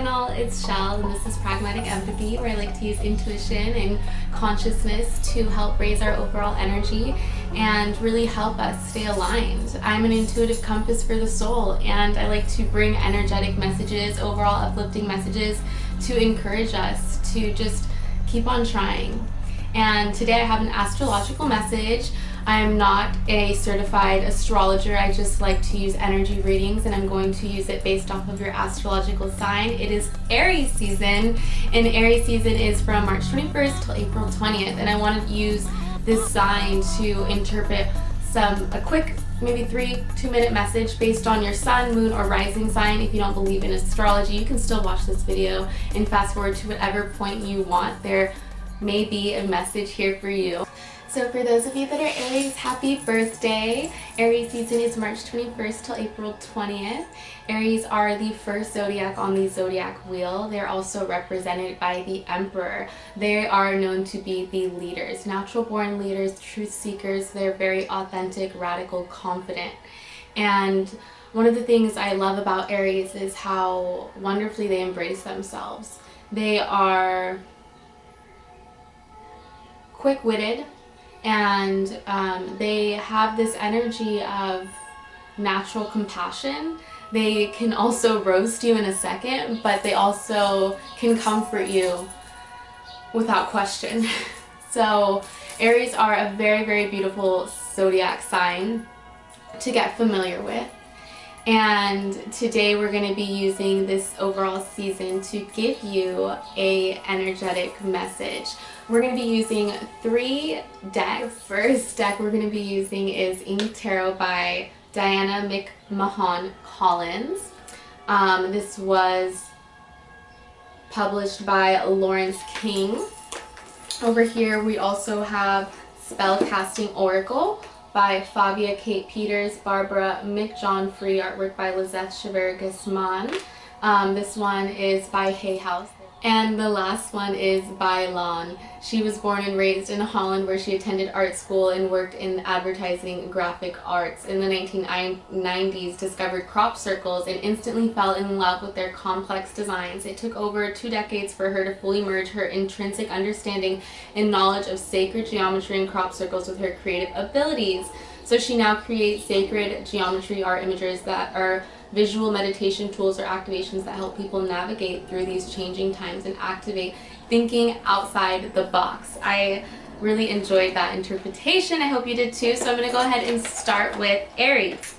channel, it's Shell, and this is Pragmatic Empathy, where I like to use intuition and consciousness to help raise our overall energy and really help us stay aligned. I'm an intuitive compass for the soul, and I like to bring energetic messages, overall uplifting messages, to encourage us to just keep on trying. And today I have an astrological message. I am not a certified astrologer. I just like to use energy readings, and I'm going to use it based off of your astrological sign. It is Aries season, and Aries season is from March 21st till April 20th. And I want to use this sign to interpret a quick, maybe 2-minute message based on your sun, moon, or rising sign. If you don't believe in astrology, you can still watch this video and fast forward to whatever point you want. There may be a message here for you. So for those of you that are Aries, happy birthday. Aries season is March 21st till April 20th. Aries are the first zodiac on the zodiac wheel. They're also represented by the Emperor. They are known to be the leaders, natural born leaders, truth seekers. They're very authentic, radical, confident. And one of the things I love about Aries is how wonderfully they embrace themselves. They are quick-witted, and they have this energy of natural compassion. They can also roast you in a second, but they also can comfort you without question. So Aries are a very, very beautiful zodiac sign to get familiar with. And today we're going to be using this overall season to give you a energetic message. We're going to be using 3 decks. The first deck we're going to be using is Ink Tarot by Diana McMahon Collins. This was published by Lawrence King. Over here we also have Spellcasting Oracle by Fabia Kate Peters, Barbara McJohn-Free, artwork by Lizette Chever-Guzman. This one is by Hay House. And the last one is by Lon. She was born and raised in Holland, where she attended art school and worked in advertising and graphic arts. In the 1990s, discovered crop circles and instantly fell in love with their complex designs. It took over 2 decades for her to fully merge her intrinsic understanding and knowledge of sacred geometry and crop circles with her creative abilities. So she now creates sacred geometry art images that are visual meditation tools or activations that help people navigate through these changing times and activate thinking outside the box. I really enjoyed that interpretation. I hope you did too. So I'm going to go ahead and start with Aries.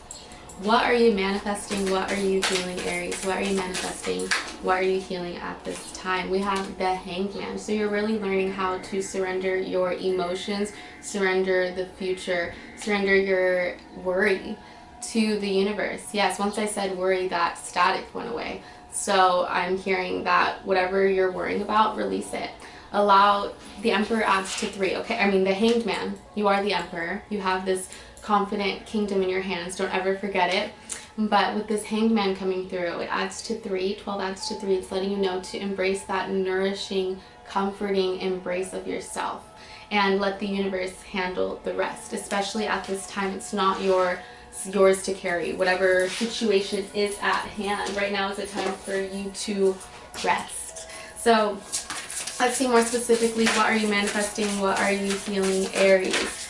What are you manifesting? What are you feeling, Aries? What are you manifesting? What are you feeling at this time? We have the Hanged Man. So you're really learning how to surrender your emotions, surrender the future, surrender your worry to the universe. Yes, once I said worry, that static went away. So I'm hearing that whatever you're worrying about, release it. Allow, the Emperor adds to 3, okay? I mean, the Hanged Man, you are the Emperor. You have this confident kingdom in your hands. Don't ever forget it. But with this Hanged Man coming through, it adds to 3. 12 adds to 3. It's letting you know to embrace that nourishing, comforting embrace of yourself and let the universe handle the rest. Especially at this time, it's not yours to carry. Whatever situation is at hand right now is a time for you to rest. So let's see more specifically, what are you manifesting? What are you feeling, Aries?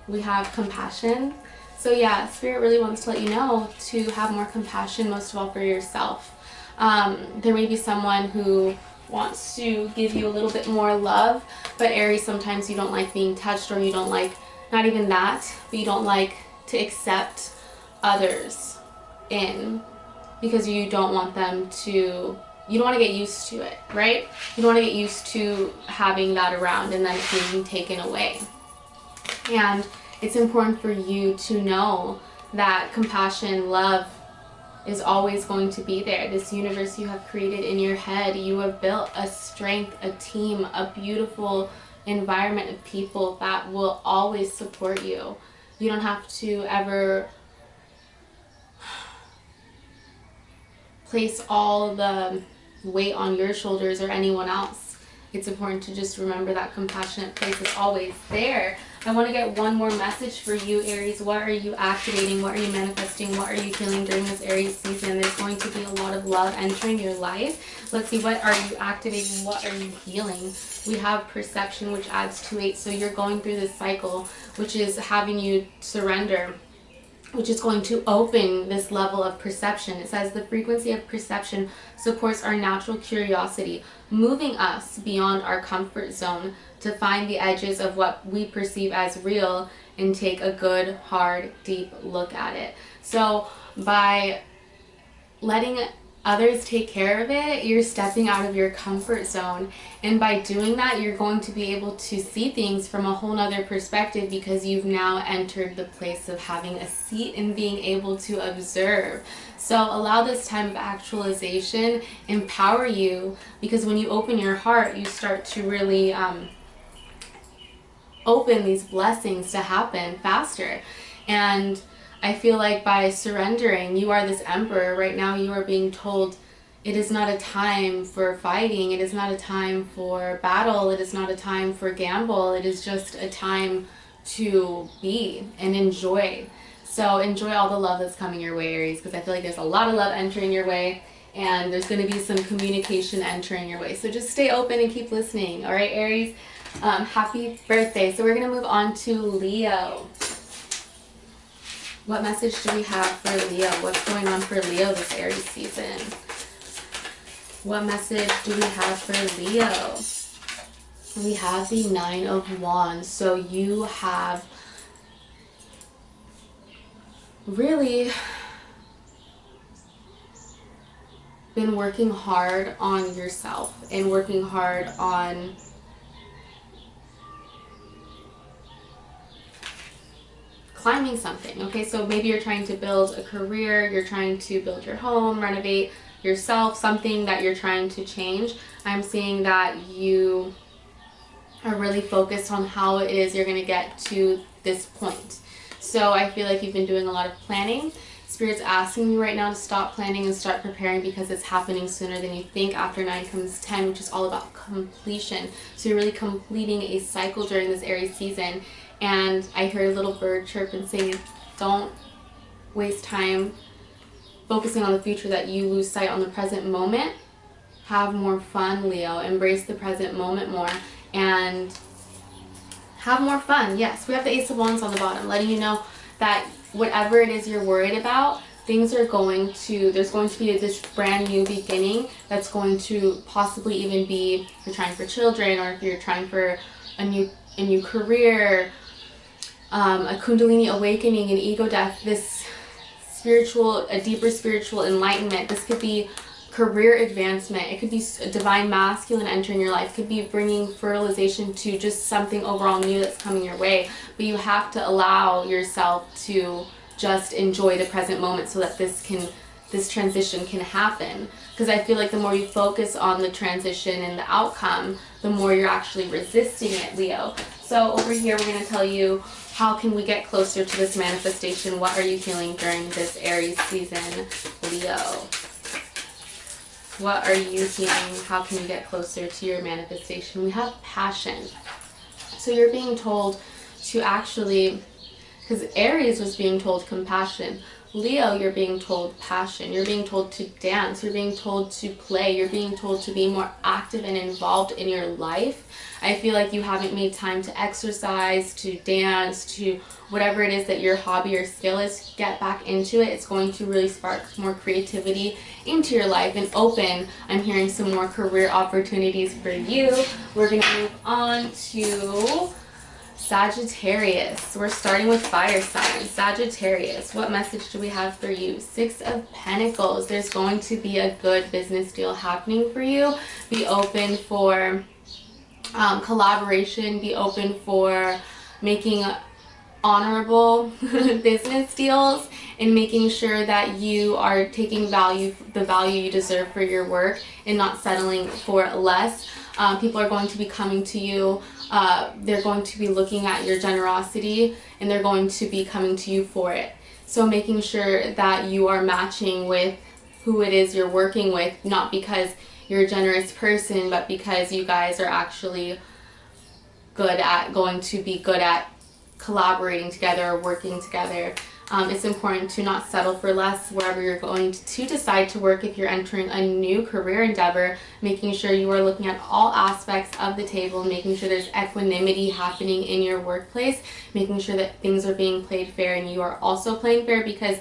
We have compassion. So yeah, Spirit really wants to let you know to have more compassion, most of all for yourself. There may be someone who wants to give you a little bit more love, but Aries, sometimes you don't like being touched, or you don't like, not even that, but you don't like to accept others in, because you don't want them to, you don't want to get used to it, right? You don't want to get used to having that around and then it being taken away. And it's important for you to know that compassion, love is always going to be there. This universe you have created in your head, you have built a strength, a team, a beautiful environment of people that will always support you. You don't have to ever place all the weight on your shoulders or anyone else. It's important to just remember that compassionate place is always there. I want to get one more message for you, Aries. What are you activating? What are you manifesting? What are you healing during this Aries season? There's going to be a lot of love entering your life. Let's see, what are you activating? What are you healing? We have perception, which adds to 8. So you're going through this cycle, which is having you surrender, which is going to open this level of perception. It says the frequency of perception supports our natural curiosity, moving us beyond our comfort zone to find the edges of what we perceive as real and take a good, hard, deep look at it. So by letting others take care of it, you're stepping out of your comfort zone, and by doing that, you're going to be able to see things from a whole nother perspective, because you've now entered the place of having a seat and being able to observe. So allow this time of actualization empower you, because when you open your heart, you start to really open these blessings to happen faster. And I feel like by surrendering, you are this emperor. Right now you are being told it is not a time for fighting. It is not a time for battle. It is not a time for gamble. It is just a time to be and enjoy. So enjoy all the love that's coming your way, Aries, because I feel like there's a lot of love entering your way, and there's going to be some communication entering your way. So just stay open and keep listening. All right, Aries, happy birthday. So we're going to move on to Leo. What message do we have for Leo? What's going on for Leo this Aries season? What message do we have for Leo? We have the 9 of Wands. So you have really been working hard on yourself and working hard on climbing something. Okay, so maybe you're trying to build a career, you're trying to build your home, renovate yourself, something that you're trying to change. I'm seeing that you are really focused on how it is you're going to get to this point. So I feel like you've been doing a lot of planning. Spirit's asking you right now to stop planning and start preparing, because it's happening sooner than you think. After 9 comes 10, which is all about completion. So you're really completing a cycle during this Aries season. And I heard a little bird chirp and saying, don't waste time focusing on the future that you lose sight on the present moment. Have more fun, Leo. Embrace the present moment more and have more fun. Yes, we have the Ace of Wands on the bottom, letting you know that whatever it is you're worried about, things are going to, there's going to be this brand new beginning that's going to possibly even be, if you're trying for children, or if you're trying for a new career, a Kundalini awakening, an ego death, this spiritual, a deeper spiritual enlightenment. This could be career advancement. It could be a divine masculine entering your life. It could be bringing fertilization to just something overall new that's coming your way. But you have to allow yourself to just enjoy the present moment so that this transition can happen. Because I feel like the more you focus on the transition and the outcome, the more you're actually resisting it, Leo. So over here, we're going to tell you, how can we get closer to this manifestation? What are you healing during this Aries season, Leo? What are you healing? How can you get closer to your manifestation? We have passion. So you're being told to actually, because Aries was being told compassion. Leo, you're being told passion. You're being told to dance. You're being told to play. You're being told to be more active and involved in your life. I feel like you haven't made time to exercise, to dance, to whatever it is that your hobby or skill is. Get back into it. It's going to really spark more creativity into your life and open, I'm hearing, some more career opportunities for you. We're going to move on to Sagittarius. We're starting with fire signs. Sagittarius, what message do we have for you? 6 of Pentacles. There's going to be a good business deal happening for you. Be open for collaboration. Be open for making honorable business deals and making sure that you are taking the value you deserve for your work and not settling for less. People are going to be coming to you. They're going to be looking at your generosity and they're going to be coming to you for it. So making sure that you are matching with who it is you're working with, not because you're a generous person, but because you guys are actually going to be good at collaborating together or working together. It's important to not settle for less wherever you're going to decide to work. If you're entering a new career endeavor, making sure you are looking at all aspects of the table, making sure there's equanimity happening in your workplace, making sure that things are being played fair and you are also playing fair, because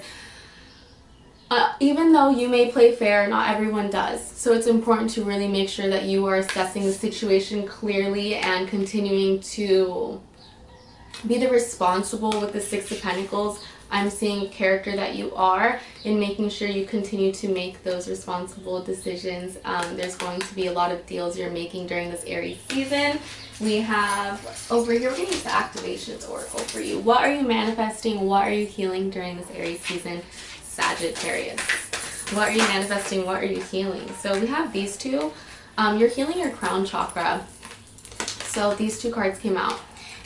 even though you may play fair, not everyone does. So it's important to really make sure that you are assessing the situation clearly and continuing to be the responsible with the Six of Pentacles. I'm seeing character that you are, in making sure you continue to make those responsible decisions. There's going to be a lot of deals you're making during this Aries season. We have over here, we're getting to Activations Oracle for you. What are you manifesting? What are you healing during this Aries season, Sagittarius? What are you manifesting? What are you healing? So we have these two. You're healing your crown chakra. So these two cards came out,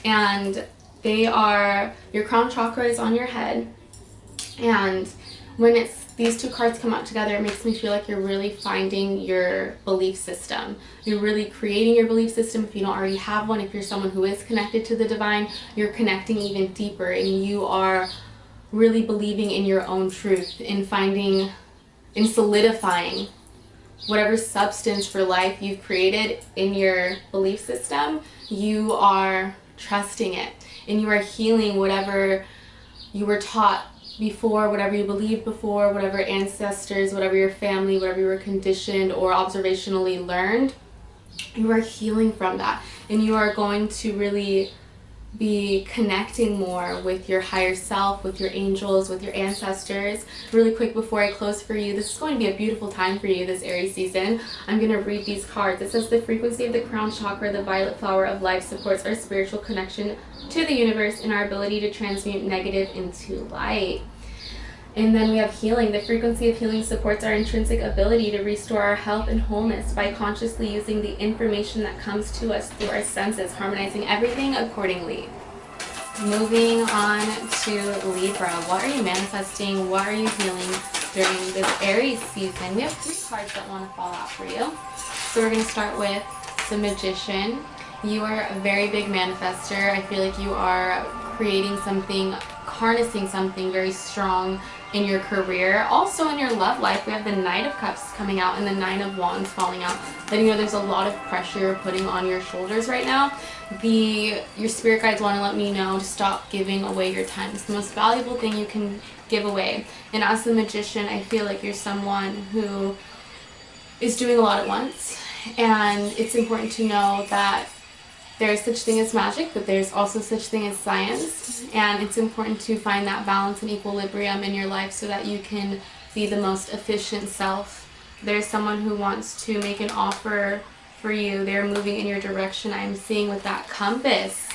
and they are, your crown chakra is on your head, and when these two cards come out together, it makes me feel like you're really finding your belief system. You're really creating your belief system if you don't already have one. If you're someone who is connected to the divine, you're connecting even deeper, and you are really believing in your own truth, in finding, in solidifying whatever substance for life you've created in your belief system. You are trusting it, and you are healing whatever you were taught before, whatever you believed before, whatever ancestors, whatever your family, whatever you were conditioned or observationally learned. You are healing from that, and you are going to really be connecting more with your higher self, with your angels, with your ancestors. Really quick before I close for you, this is going to be a beautiful time for you this Aries season. I'm going to read these cards. It says the frequency of the crown chakra, the violet flower of life, supports our spiritual connection to the universe and our ability to transmute negative into light. And then we have healing. The frequency of healing supports our intrinsic ability to restore our health and wholeness by consciously using the information that comes to us through our senses, harmonizing everything accordingly. Moving on to Libra. What are you manifesting? What are you healing during this Aries season? We have 3 cards that want to fall out for you. So we're going to start with the Magician. You are a very big manifester. I feel like you are creating something, harnessing something very strong in your career. Also in your love life, we have the Knight of Cups coming out and the Nine of Wands falling out. Letting you know there's a lot of pressure you're putting on your shoulders right now. Your spirit guides want to let me know to stop giving away your time. It's the most valuable thing you can give away. And as the Magician, I feel like you're someone who is doing a lot at once. And it's important to know that there's such thing as magic, but there's also such thing as science, and it's important to find that balance and equilibrium in your life so that you can be the most efficient self. There's someone who wants to make an offer for you. They're moving in your direction. I'm seeing with that compass.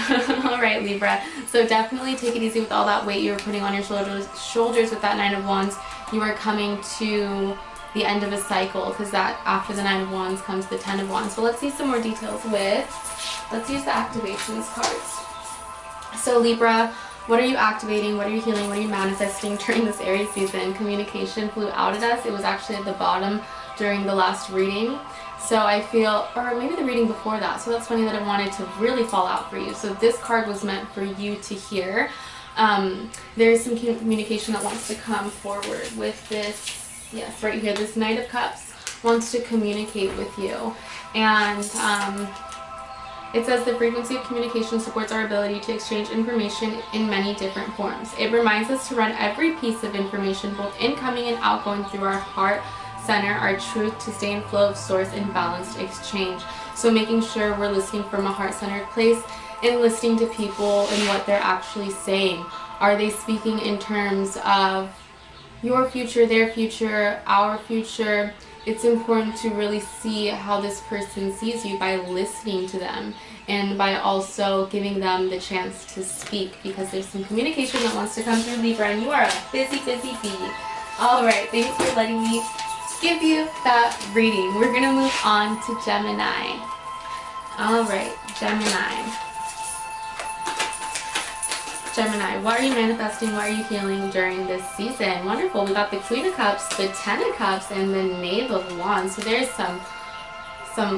All right, Libra. So definitely take it easy with all that weight you're putting on your shoulders with that Nine of Wands. You are coming to the end of a cycle, because that after the Nine of Wands comes the Ten of Wands. So let's see some more details let's use the activations cards. So Libra, what are you activating? What are you healing? What are you manifesting during this Aries season? Communication flew out at us. It was actually at the bottom during the last reading. So I feel, or maybe the reading before that. So that's funny that I wanted to really fall out for you. So this card was meant for you to hear. There's some communication that wants to come forward with this. Yes, right here, this Knight of Cups wants to communicate with you. And it says the frequency of communication supports our ability to exchange information in many different forms. It reminds us to run every piece of information, both incoming and outgoing, through our heart center, our truth, to stay in flow of source and balanced exchange. So making sure we're listening from a heart-centered place and listening to people and what they're actually saying. Are they speaking in terms of your future, their future, our future? It's important to really see how this person sees you by listening to them and by also giving them the chance to speak, because there's some communication that wants to come through, Libra, and you are a busy, busy bee. All right, thanks for letting me give you that reading. We're going to move on to Gemini. All right, Gemini. Gemini, what are you manifesting? What are you healing during this season? Wonderful. We got the Queen of Cups, the Ten of Cups, and the Knave of Wands. So there's some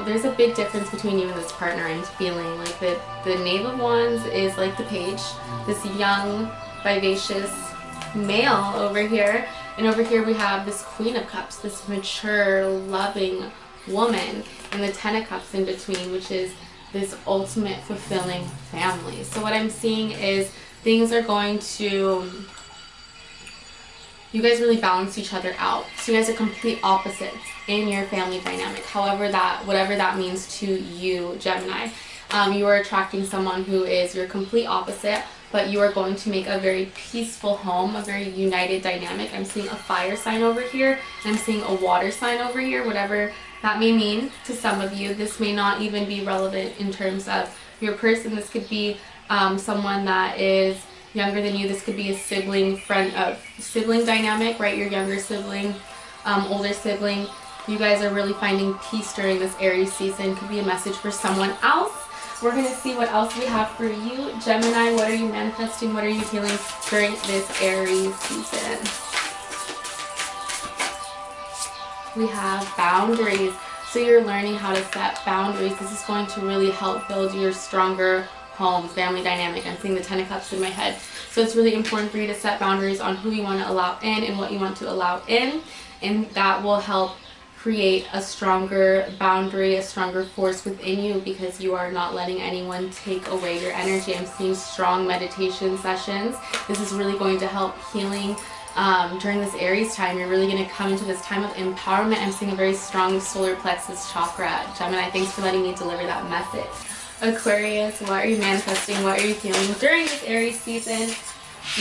there's a big difference between you and this partner. I'm feeling like the Knave of Wands is like the page, this young, vivacious male over here, and over here we have this Queen of Cups, this mature, loving woman, and the Ten of Cups in between, which is this ultimate fulfilling family. So what I'm seeing is things are going to, you guys really balance each other out. So you guys are complete opposites in your family dynamic. However whatever that means to you, Gemini. You are attracting someone who is your complete opposite, but you are going to make a very peaceful home, a very united dynamic. I'm seeing a fire sign over here, and I'm seeing a water sign over here, whatever that may mean to some of you. This may not even be relevant in terms of your person. This could be someone that is younger than you. This could be a sibling sibling dynamic, right? Your younger sibling, older sibling. You guys are really finding peace during this Aries season. Could be a message for someone else. We're going to see what else we have for you, Gemini. What are you manifesting? What are you feeling during this Aries season? We have boundaries. So you're learning how to set boundaries. This is going to really help build your stronger home, family dynamic. I'm seeing the Ten of Cups in my head. So it's really important for you to set boundaries on who you want to allow in and what you want to allow in. And that will help create a stronger boundary, a stronger force within you, because you are not letting anyone take away your energy. I'm seeing strong meditation sessions. This is really going to help healing during this Aries time. You're really going to come into this time of empowerment. I'm seeing a very strong solar plexus chakra. Gemini, thanks for letting me deliver that message. Aquarius, what are you manifesting? What are you feeling during this Aries season?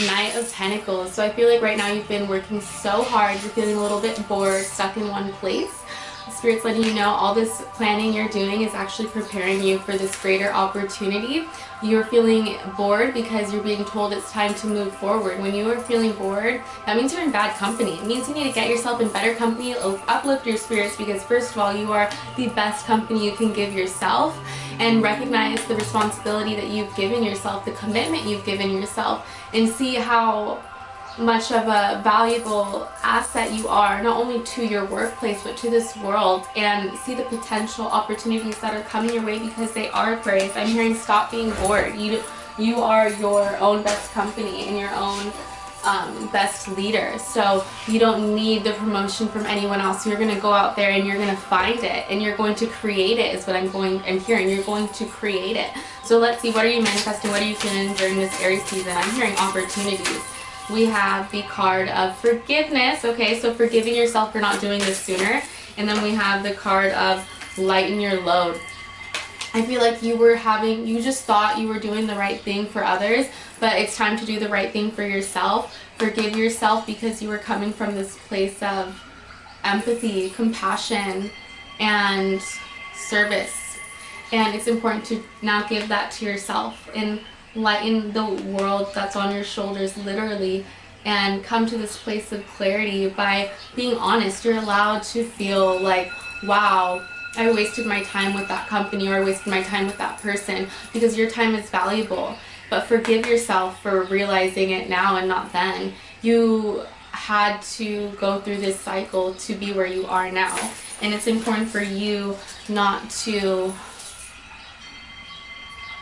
Knight of Pentacles. So I feel like right now you've been working so hard. You're feeling a little bit bored, stuck in one place. Spirit's letting you know all this planning you're doing is actually preparing you for this greater opportunity. You're feeling bored because you're being told it's time to move forward. When you are feeling bored, that means you're in bad company. It means you need to get yourself in better company, uplift your spirits, because first of all, you are the best company you can give yourself, and recognize the responsibility that you've given yourself, the commitment you've given yourself, and see how much of a valuable asset you are, not only to your workplace but to this world, and see the potential opportunities that are coming your way, because they are, Aquarius. I'm hearing stop being bored. You are your own best company and your own best leader, so you don't need the promotion from anyone else. You're going to go out there and you're going to find it, and you're going to create it, is what I'm hearing. You're going to create it. So let's see, what are you manifesting? What are you feeling during this Aries season? I'm hearing opportunities. We have the card of forgiveness. Okay, so forgiving yourself for not doing this sooner. And then we have the card of lighten your load. I feel like you just thought you were doing the right thing for others, but it's time to do the right thing for yourself. Forgive yourself, because you were coming from this place of empathy, compassion, and service. And it's important to now give that to yourself and lighten the world that's on your shoulders, literally, and come to this place of clarity by being honest. You're allowed to feel like, wow, I wasted my time with that company, or I wasted my time with that person, because your time is valuable. But forgive yourself for realizing it now and not then. You had to go through this cycle to be where you are now, and it's important for you not to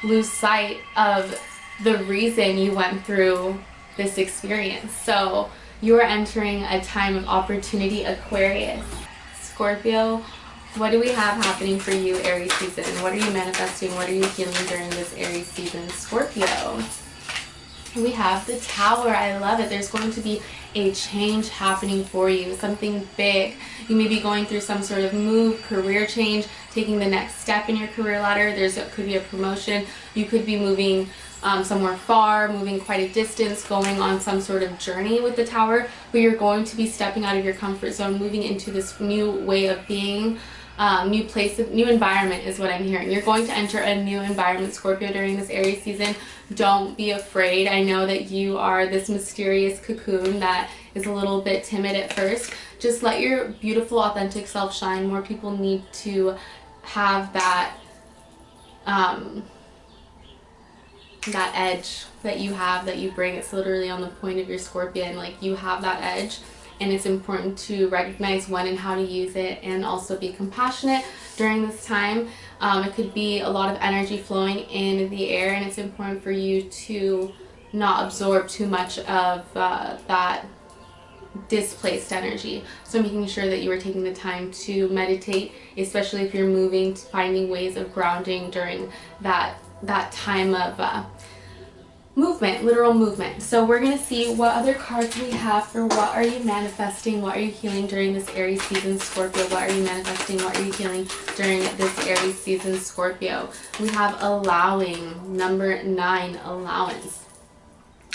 lose sight of the reason you went through this experience. So you are entering a time of opportunity, Aquarius. Scorpio, what do we have happening for you, Aries season? What are you manifesting? What are you feeling during this Aries season, Scorpio? We have the Tower. I love it. There's going to be a change happening for you, something big. You may be going through some sort of move, career change, taking the next step in your career ladder. Could be a promotion. You could be moving somewhere far, moving quite a distance, going on some sort of journey with the Tower, but you're going to be stepping out of your comfort zone, moving into this new way of being, new place, new environment is what I'm hearing. You're going to enter a new environment, Scorpio, during this Aries season. Don't be afraid. I know that you are this mysterious cocoon that is a little bit timid at first. Just let your beautiful, authentic self shine. More people need to have that that edge that you have, that you bring. It's literally on the point of your scorpion. Like, you have that edge, and it's important to recognize when and how to use it, and also be compassionate during this time. It could be a lot of energy flowing in the air, and it's important for you to not absorb too much of that displaced energy. So making sure that you are taking the time to meditate, especially if you're moving, finding ways of grounding during that time of movement, literal movement. So we're going to see what other cards we have for what are you manifesting, what are you healing during this Aries season, Scorpio. What are you manifesting, what are you healing during this Aries season, Scorpio. We have allowing, number 9, allowance.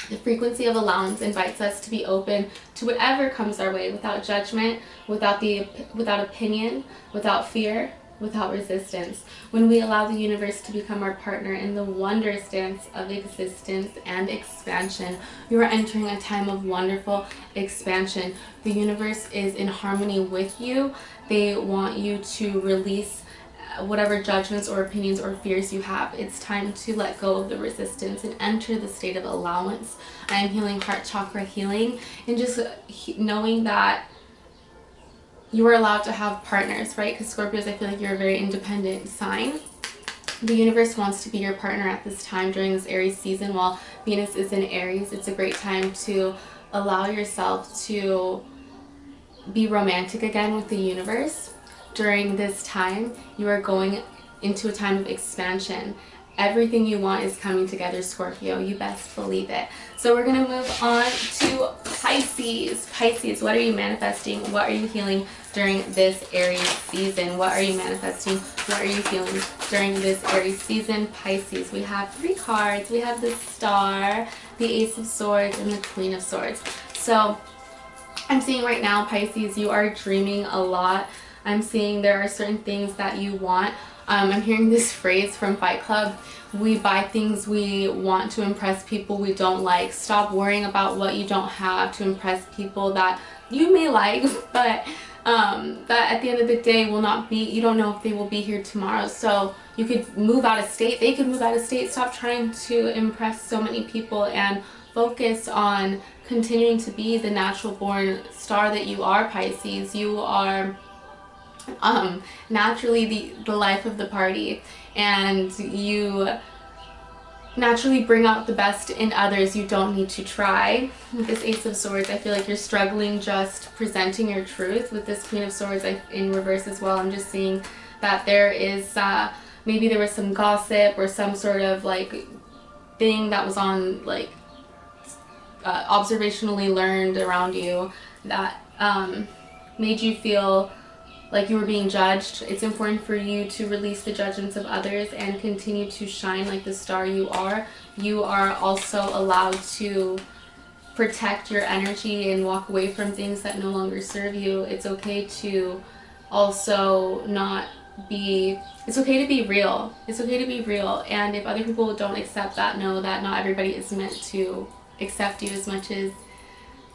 The frequency of allowance invites us to be open to whatever comes our way, without judgment, without opinion, without fear, without resistance. When we allow the universe to become our partner in the wondrous dance of existence and expansion, you are entering a time of wonderful expansion. The universe is in harmony with you. They want you to release whatever judgments or opinions or fears you have. It's time to let go of the resistance and enter the state of allowance. I am healing heart chakra healing, and just knowing that you are allowed to have partners, right? Because Scorpios, I feel like you're a very independent sign. The universe wants to be your partner at this time during this Aries season. While Venus is in Aries, it's a great time to allow yourself to be romantic again with the universe. During this time, you are going into a time of expansion. Everything you want is coming together, Scorpio. You best believe it. So we're going to move on to Pisces. Pisces, what are you manifesting? What are you healing during this Aries season? What are you manifesting? What are you healing during this Aries season? Pisces, we have 3 cards. We have the Star, the Ace of Swords, and the Queen of Swords. So I'm seeing right now, Pisces, you are dreaming a lot. I'm seeing there are certain things that you want. I'm hearing this phrase from Fight Club: we buy things we want to impress people we don't like. Stop worrying about what you don't have to impress people that you may like, but that at the end of the day will not be, you don't know if they will be here tomorrow. So you could move out of state, they could move out of state. Stop trying to impress so many people and focus on continuing to be the natural born star that you are, Pisces. You are naturally the life of the party, and you naturally bring out the best in others. You don't need to try. With this Ace of Swords, I feel like you're struggling just presenting your truth. With this Queen of Swords in reverse as well, I'm just seeing that there is maybe there was some gossip or some sort of like thing that was on like observationally learned around you that made you feel like you were being judged. It's important for you to release the judgments of others and continue to shine like the star you are. You are also allowed to protect your energy and walk away from things that no longer serve you. It's okay to also not be, it's okay to be real. It's okay to be real. And if other people don't accept that, know that not everybody is meant to accept you as much as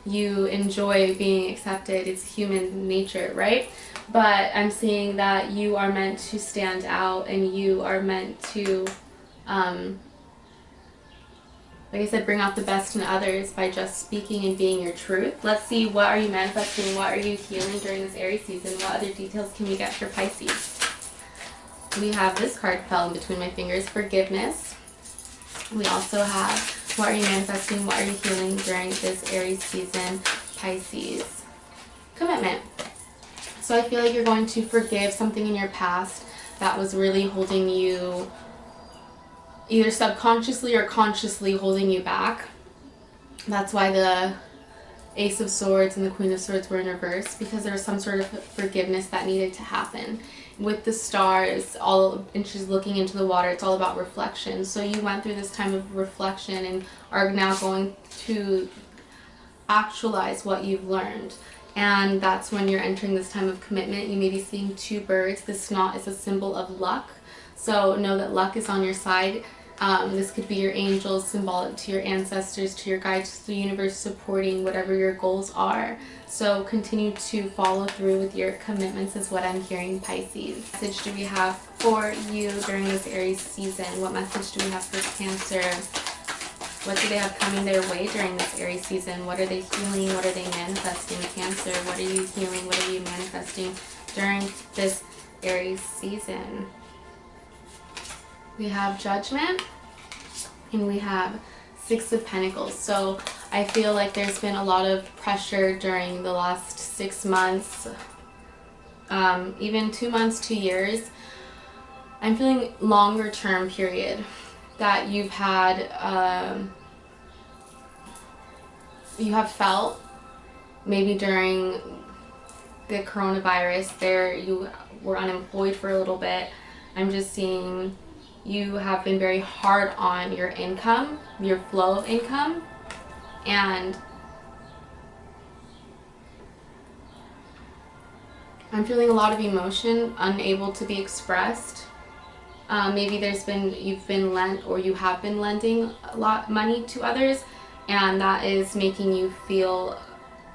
you enjoy being accepted. It's human nature, right? But I'm seeing that you are meant to stand out, and you are meant to, like I said, bring out the best in others by just speaking and being your truth. Let's see, what are you manifesting? What are you healing during this Aries season? What other details can we get for Pisces? We have this card fell in between my fingers, forgiveness. We also have, what are you manifesting? What are you healing during this Aries season, Pisces? Commitment. So I feel like you're going to forgive something in your past that was really holding you, either subconsciously or consciously holding you back. That's why the Ace of Swords and the Queen of Swords were in reverse, because there was some sort of forgiveness that needed to happen. With the stars, and she's looking into the water, it's all about reflection. So you went through this time of reflection and are now going to actualize what you've learned. And that's when you're entering this time of commitment. You may be seeing 2 birds. This knot is a symbol of luck. So know that luck is on your side. This could be your angels, symbolic to your ancestors, to your guides, to the universe supporting whatever your goals are. So continue to follow through with your commitments is what I'm hearing, Pisces. What message do we have for you during this Aries season? What message do we have for Cancer? What do they have coming their way during this Aries season? What are they healing? What are they manifesting? Cancer, what are you healing? What are you manifesting during this Aries season? We have Judgment and we have Six of Pentacles. So I feel like there's been a lot of pressure during the last 6 months, even 2 months, 2 years. I'm feeling longer term period that you have felt maybe during the coronavirus. There you were unemployed for a little bit. I'm just seeing you have been very hard on your income, your flow of income, and I'm feeling a lot of emotion unable to be expressed. Maybe you've been lent, or you have been lending a lot money to others, and that is making you feel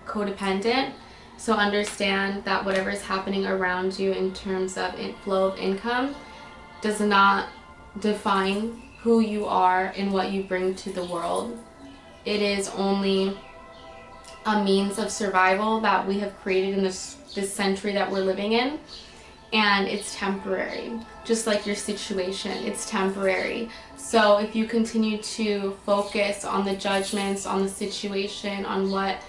codependent. So understand that whatever is happening around you in terms of flow of income does not define who you are and what you bring to the world. It is only a means of survival that we have created in this century that we're living in, and it's temporary. Just like your situation, it's temporary. So if you continue to focus on the judgments, on the situation, on what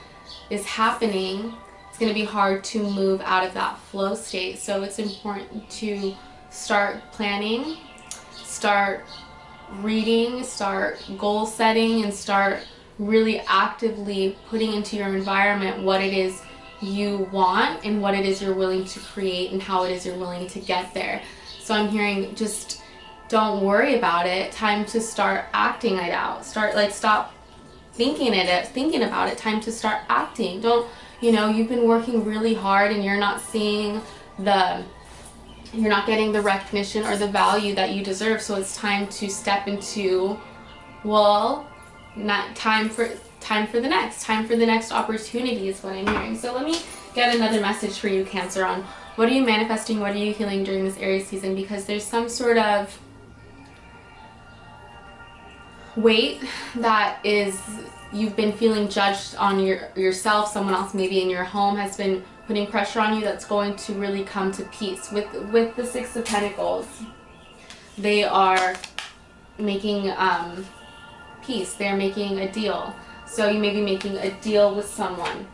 is happening, it's going to be hard to move out of that flow state. So it's important to start planning, start reading, start goal setting, and start really actively putting into your environment what it is you want and what it is you're willing to create and how it is you're willing to get there. So I'm hearing, just don't worry about it. Time to start acting it out. Stop thinking about it. Time to start acting. Don't, you've been working really hard and you're not getting the recognition or the value that you deserve. So it's time to step into, time for the next opportunity is what I'm hearing. So let me get another message for you, Cancer, on what are you manifesting, what are you healing during this Aries season, because there's some sort of weight that is, you've been feeling judged on yourself. Someone else maybe in your home has been putting pressure on you that's going to really come to peace. With the Six of Pentacles, they are making peace. They're making a deal. So you may be making a deal with someone.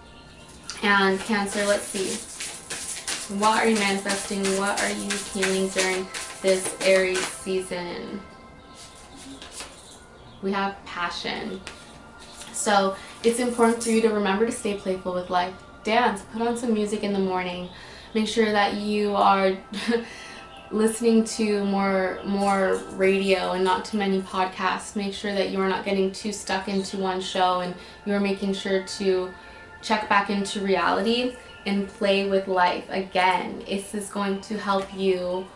And Cancer, let's see. What are you manifesting? What are you healing during this Aries season? We have passion. So it's important for you to remember to stay playful with life. Dance, put on some music in the morning. Make sure that you are listening to more radio and not too many podcasts. Make sure that you are not getting too stuck into one show, and you are making sure to check back into reality and play with life again. This is going to help you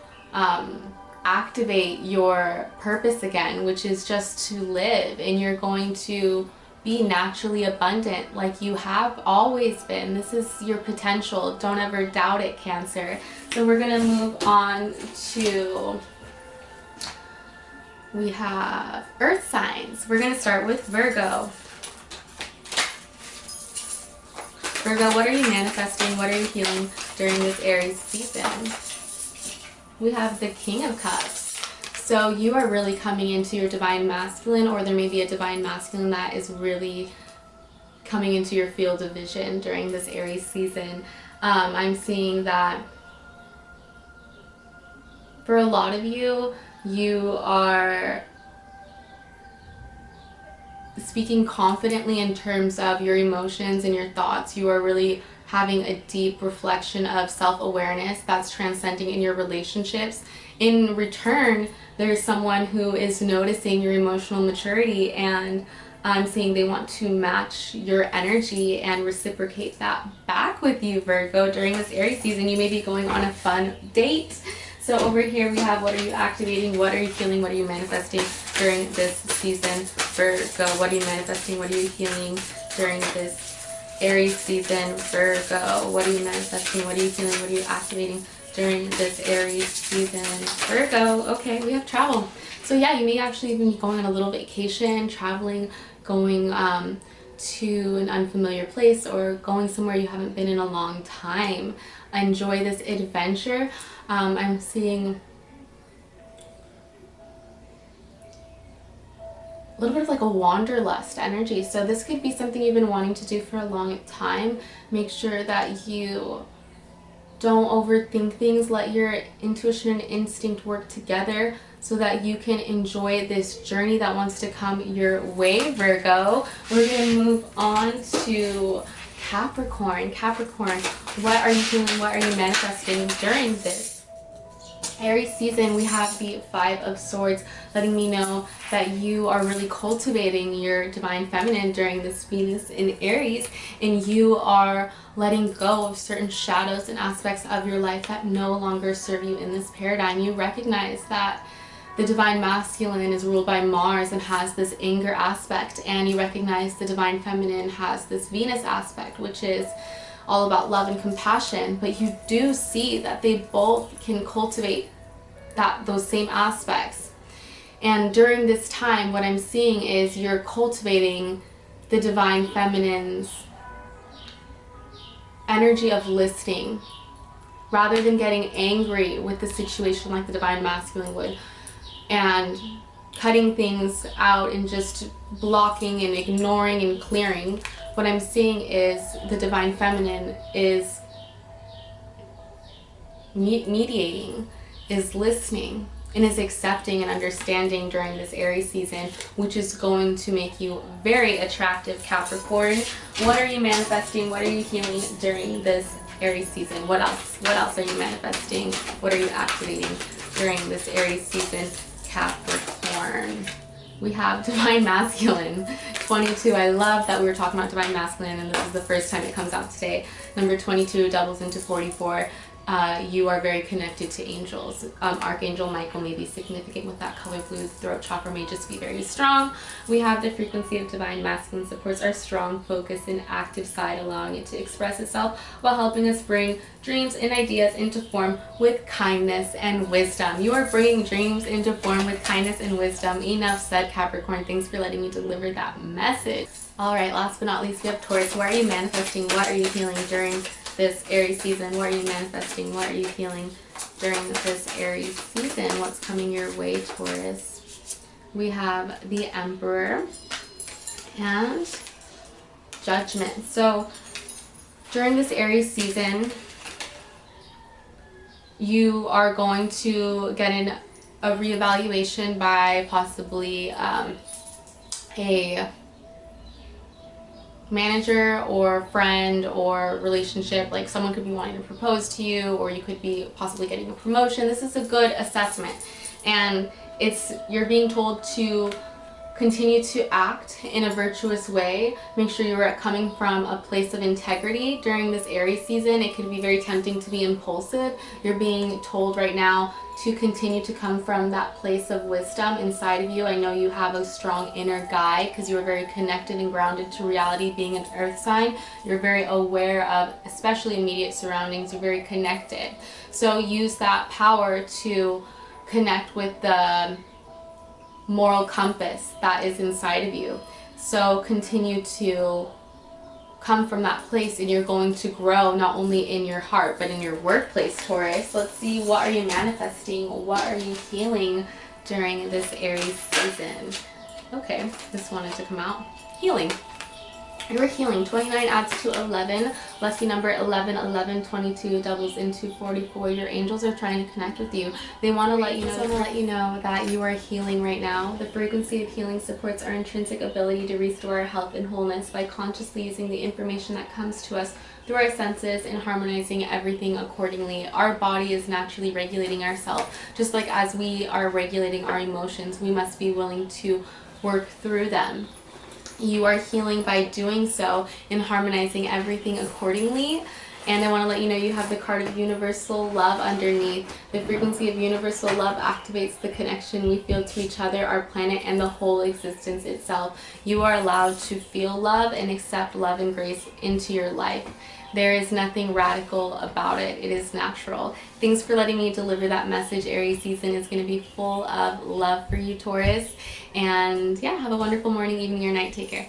activate your purpose again, which is just to live, and you're going to be naturally abundant like you have always been. This is your potential. Don't ever doubt it, Cancer. So we're going to move on to, we have earth signs. We're going to start with Virgo. Virgo, what are you manifesting? What are you healing during this Aries season? We have the King of Cups. So you are really coming into your divine masculine, or there may be a divine masculine that is really coming into your field of vision during this Aries season. I'm seeing that for a lot of you, you are speaking confidently in terms of your emotions and your thoughts. You are really having a deep reflection of self-awareness that's transcending in your relationships. In return, there's someone who is noticing your emotional maturity, and I'm seeing they want to match your energy and reciprocate that back with you, Virgo. During this Aries season, you may be going on a fun date. So over here we have, what are you activating? What are you feeling? What are you manifesting during this season, Virgo? What are you manifesting? What are you healing during this Aries season, Virgo? What are you manifesting? What are you feeling? What are you activating during this Aries season? Virgo. Okay, we have travel. So yeah, you may actually even be going on a little vacation, traveling, going to an unfamiliar place, or going somewhere you haven't been in a long time. Enjoy this adventure. I'm seeing a little bit of like a wanderlust energy. So this could be something you've been wanting to do for a long time. Make sure that you don't overthink things. Let your intuition and instinct work together so that you can enjoy this journey that wants to come your way, Virgo. We're going to move on to Capricorn. Capricorn, what are you feeling? What are you manifesting during this Aries season? We have the Five of Swords, letting me know that you are really cultivating your divine feminine during this Venus in Aries, and you are letting go of certain shadows and aspects of your life that no longer serve you in this paradigm. You recognize that the divine masculine is ruled by Mars and has this anger aspect, and you recognize the divine feminine has this Venus aspect, which is all about love and compassion. But you do see that they both can cultivate those same aspects. And during this time, what I'm seeing is you're cultivating the divine feminine's energy of listening, rather than getting angry with the situation like the divine masculine would, and cutting things out and just blocking and ignoring and clearing. What I'm seeing is the divine feminine is mediating, is listening, and is accepting and understanding during this Aries season, which is going to make you very attractive, Capricorn. What are you manifesting? What are you healing during this Aries season? What else? What else are you manifesting? What are you activating during this Aries season, Capricorn? We have divine masculine 22. I love that we were talking about divine masculine, and this is the first time it comes out today. Number 22 doubles into 44. You are very connected to angels. Archangel Michael may be significant with that color blue. The throat chakra may just be very strong. We have the frequency of divine masculine supports our strong focus and active side, allowing it to express itself while helping us bring dreams and ideas into form with kindness and wisdom. You are bringing dreams into form with kindness and wisdom. Enough said, Capricorn. Thanks for letting me deliver that message. All right, last but not least, we have Taurus. What are you manifesting? What are you healing during this Aries season? What are you manifesting? What are you healing during this Aries season? What's coming your way, Taurus? We have the Emperor and Judgment. So during this Aries season, you are going to get in a reevaluation by possibly a manager or friend or relationship. Like someone could be wanting to propose to you, or you could be possibly getting a promotion. This is a good assessment, and you're being told to continue to act in a virtuous way. Make sure you are coming from a place of integrity during this Aries season. It could be very tempting to be impulsive. You're being told right now to continue to come from that place of wisdom inside of you. I know you have a strong inner guide because you are very connected and grounded to reality. Being an earth sign, you're very aware of especially immediate surroundings. You're very connected. So use that power to connect with the moral compass that is inside of you. So continue to come from that place, and you're going to grow not only in your heart but in your workplace, Taurus. Let's see, what are you manifesting? What are you healing during this Aries season? Okay, this wanted to come out. Healing. You're healing. 29 adds to 11. Lucky number 11, 11, 22 doubles into 44. Your angels are trying to connect with you. They want to let you know that you are healing right now. The frequency of healing supports our intrinsic ability to restore our health and wholeness by consciously using the information that comes to us through our senses and harmonizing everything accordingly. Our body is naturally regulating ourselves. Just like as we are regulating our emotions, we must be willing to work through them. You are healing by doing so and harmonizing everything accordingly. And I want to let you know you have the card of universal love underneath. The frequency of universal love activates the connection we feel to each other, our planet, and the whole existence itself. You are allowed to feel love and accept love and grace into your life. There is nothing radical about it. It is natural. Thanks for letting me deliver that message. Aries season is going to be full of love for you, Taurus. And yeah, have a wonderful morning, evening, or night. Take care.